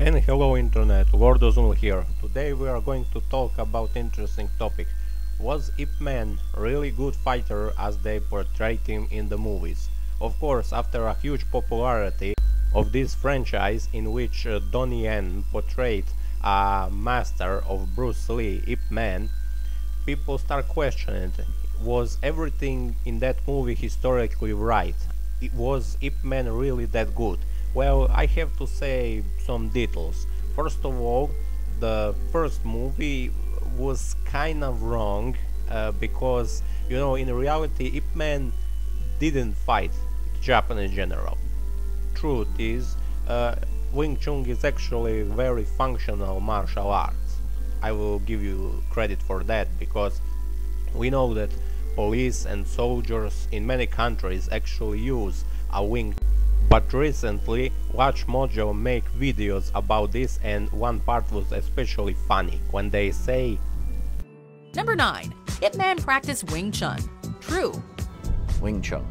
And hello internet, Lord Ozul here. Today we are going to talk about interesting topic. Was Ip Man really good fighter as they portrayed him in the movies? Of course, after a huge popularity of this franchise in which Donnie Yen portrayed a master of Bruce Lee, Ip Man, people start questioning, was everything in that movie historically right? Was Ip Man really that good? Well, I have to say some details. First of all, the first movie was kind of wrong because, in reality, Ip Man didn't fight Japanese general. Truth is, Wing Chun is actually very functional martial arts. I will give you credit for that because we know that police and soldiers in many countries actually use a Wing. But recently, Watch Mojo make videos about this, and one part was especially funny when they say, Number 9. Ip Man practiced Wing Chun. True. Wing Chun.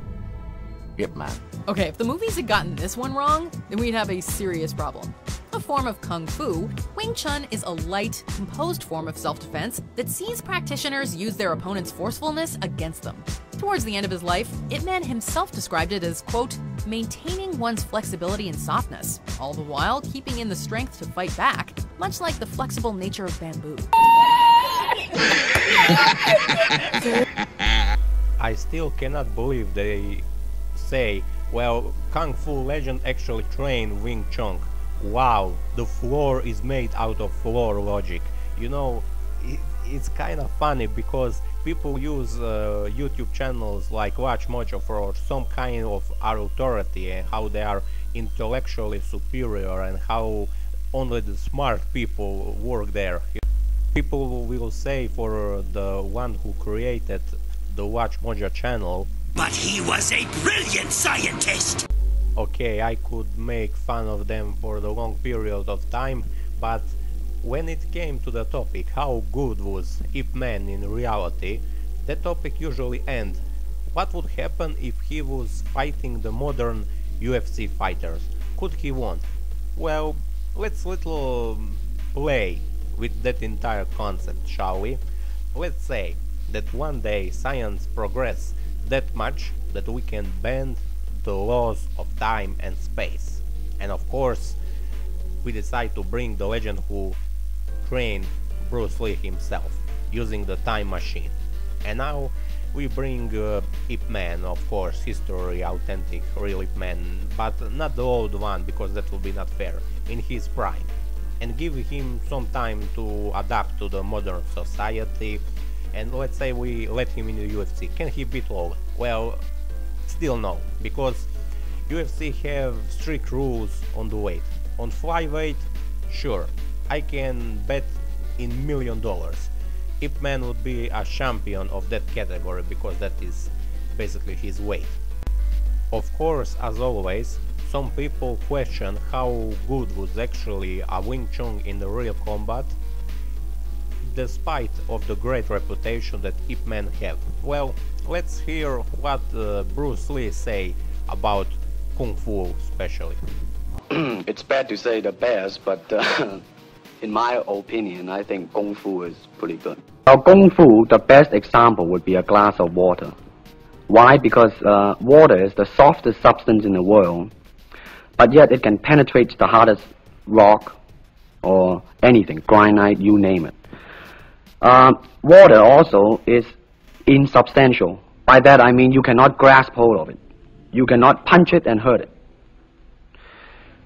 Ip Man. Okay, if the movies had gotten this one wrong, then we'd have a serious problem. A form of Kung Fu, Wing Chun is a light, composed form of self-defense that sees practitioners use their opponent's forcefulness against them. Towards the end of his life, Ip Man himself described it as, quote, maintaining one's flexibility and softness, all the while keeping in the strength to fight back, much like the flexible nature of bamboo. I still cannot believe they say, well, Kung Fu legend actually trained Wing Chun. Wow, the floor is made out of floor logic. It's kind of funny because people use YouTube channels like Watch Mojo for some kind of authority and how they are intellectually superior and how only the smart people work there. People will say for the one who created the Watch Mojo channel, but he was a brilliant scientist! Okay, I could make fun of them for the long period of time, but when it came to the topic how good was Ip Man in reality, that topic usually ends. What would happen if he was fighting the modern UFC fighters? Could he won? Well, let's little play with that entire concept, shall we? Let's say that one day science progress that much that we can bend the laws of time and space. And of course, we decide to bring the legend who trained Bruce Lee himself, using the time machine. And now we bring Ip Man, of course, history, authentic, real Ip Man, but not the old one, because that would be not fair, in his prime. And give him some time to adapt to the modern society, and let's say we let him in the UFC. Can he beat Logan? Well, still no, because UFC have strict rules on the weight. On flyweight, sure, I can bet in $1 million. Ip Man would be a champion of that category because that is basically his weight. Of course, as always, some people question how good was actually a Wing Chun in the real combat, despite of the great reputation that Ip Man have. Well, let's hear what Bruce Lee say about Kung Fu especially. It's bad to say the best, but in my opinion, I think Kung Fu is pretty good. Now, Kung Fu, the best example would be a glass of water. Why? Because water is the softest substance in the world, but yet it can penetrate the hardest rock or anything, granite, you name it. Water also is insubstantial. By that I mean you cannot grasp hold of it. You cannot punch it and hurt it.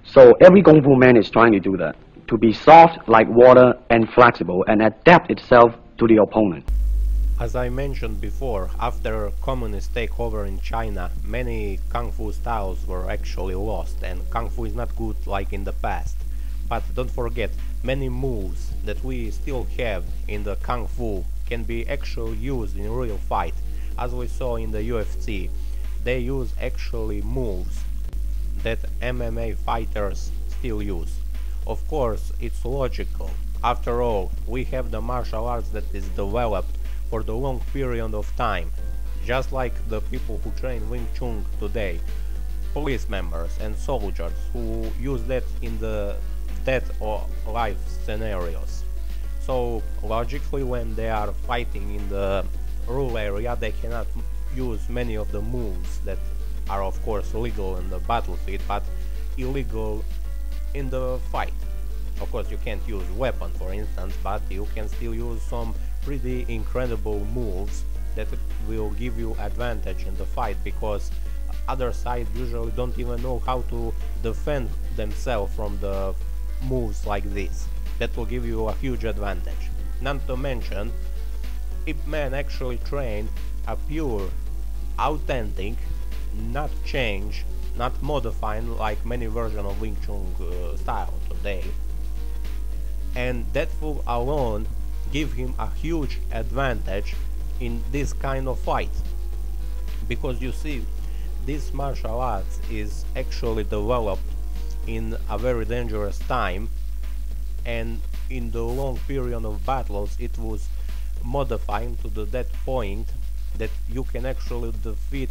So every Kung Fu man is trying to do that, to be soft like water and flexible and adapt itself to the opponent. As I mentioned before, after communist takeover in China, many Kung Fu styles were actually lost, and Kung Fu is not good like in the past. But don't forget, many moves that we still have in the Kung Fu can be actually used in real fight. As we saw in the UFC, they use actually moves that MMA fighters still use. Of course, it's logical. After all, we have the martial arts that is developed for the long period of time, just like the people who train Wing Chun today, police members and soldiers who use that in the death or life scenarios. So logically, when they are fighting in the rural area, they cannot use many of the moves that are of course legal in the battlefield but illegal in the fight. Of course you can't use weapon, for instance, but you can still use some pretty incredible moves that will give you advantage in the fight, because other side usually don't even know how to defend themselves from the moves like this. That will give you a huge advantage. Not to mention, Ip Man actually trained a pure, authentic, not changed, not modified like many versions of Wing Chun style today, and that will alone give him a huge advantage in this kind of fight, because you see, this martial arts is actually developed in a very dangerous time, and in the long period of battles it was modified to that point that you can actually defeat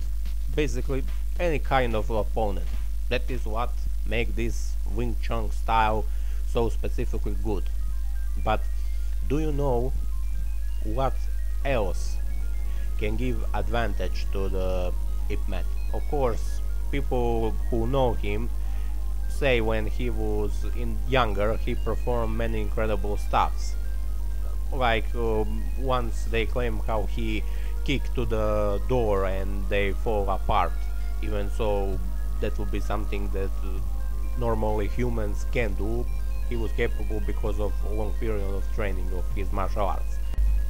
basically any kind of opponent. That is what makes this Wing Chun style so specifically good. But do you know what else can give advantage to the Ip Man? Of course, people who know him say when he was younger he performed many incredible stuffs. Like once they claim how he kicked to the door and they fall apart. Even so, that would be something that normally humans can do. He was capable because of a long period of training of his martial arts.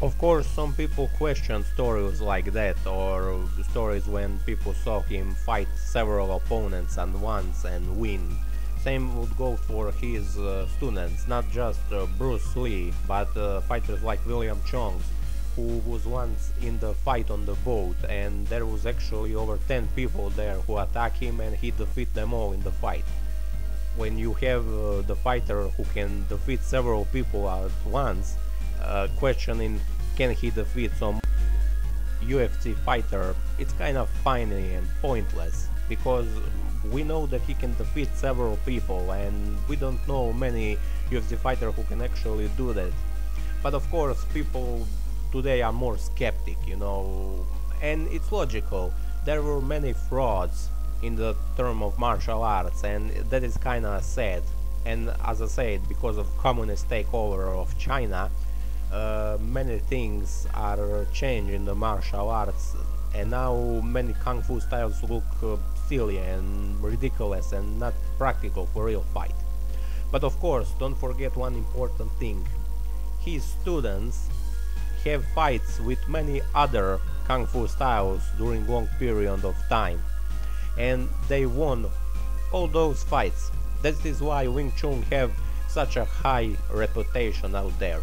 Of course, some people question stories like that, or stories when people saw him fight several opponents at once and win. Same would go for his students, not just Bruce Lee, but fighters like William Chong, who was once in the fight on the boat, and there was actually over 10 people there who attacked him and he defeated them all in the fight. When you have the fighter who can defeat several people at once, questioning can he defeat some UFC fighter, it's kind of funny and pointless, because we know that he can defeat several people and we don't know many UFC fighters who can actually do that. But of course people today are more skeptic, you know, and it's logical. There were many frauds in the term of martial arts, and that is kinda sad. And as I said, because of communist takeover of China, many things are changed in the martial arts, and now many kung fu styles look silly and ridiculous and not practical for real fight. But of course, don't forget one important thing. His students have fights with many other kung fu styles during long period of time, and they won all those fights. That is why Wing Chun have such a high reputation out there.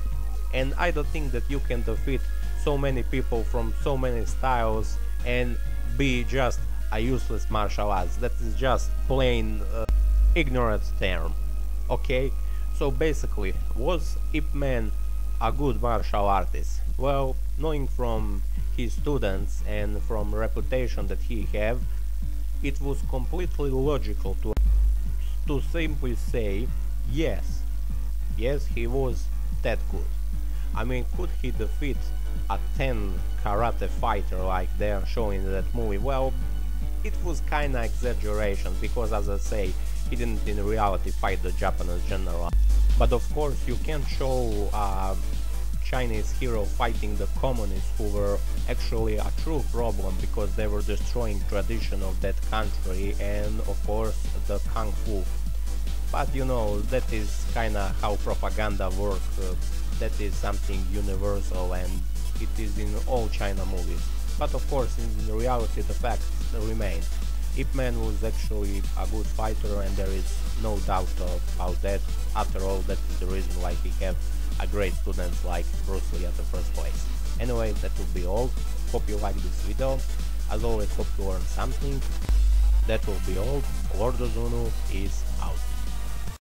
And I don't think that you can defeat so many people from so many styles and be just a useless martial arts. That is just plain ignorant term. Okay, so basically, was Ip Man a good martial artist? Well, knowing from his students and from reputation that he have, it was completely logical to simply say yes, he was that good. I mean, could he defeat a 10 karate fighter like they are showing in that movie? Well, it was kinda exaggeration, because as I say, he didn't in reality fight the Japanese general. But of course you can't show a Chinese hero fighting the communists, who were actually a true problem because they were destroying tradition of that country and of course the kung fu. But you know, that is kinda how propaganda works. That is something universal and it is in all China movies. But of course, in reality the facts remain. Ip Man was actually a good fighter and there is no doubt about that. After all, that is the reason why he have a great students like Bruce Lee at the first place. Anyway, that will be all. Hope you like this video. As always, hope you learned something. That will be all. Lord Ozunu is out.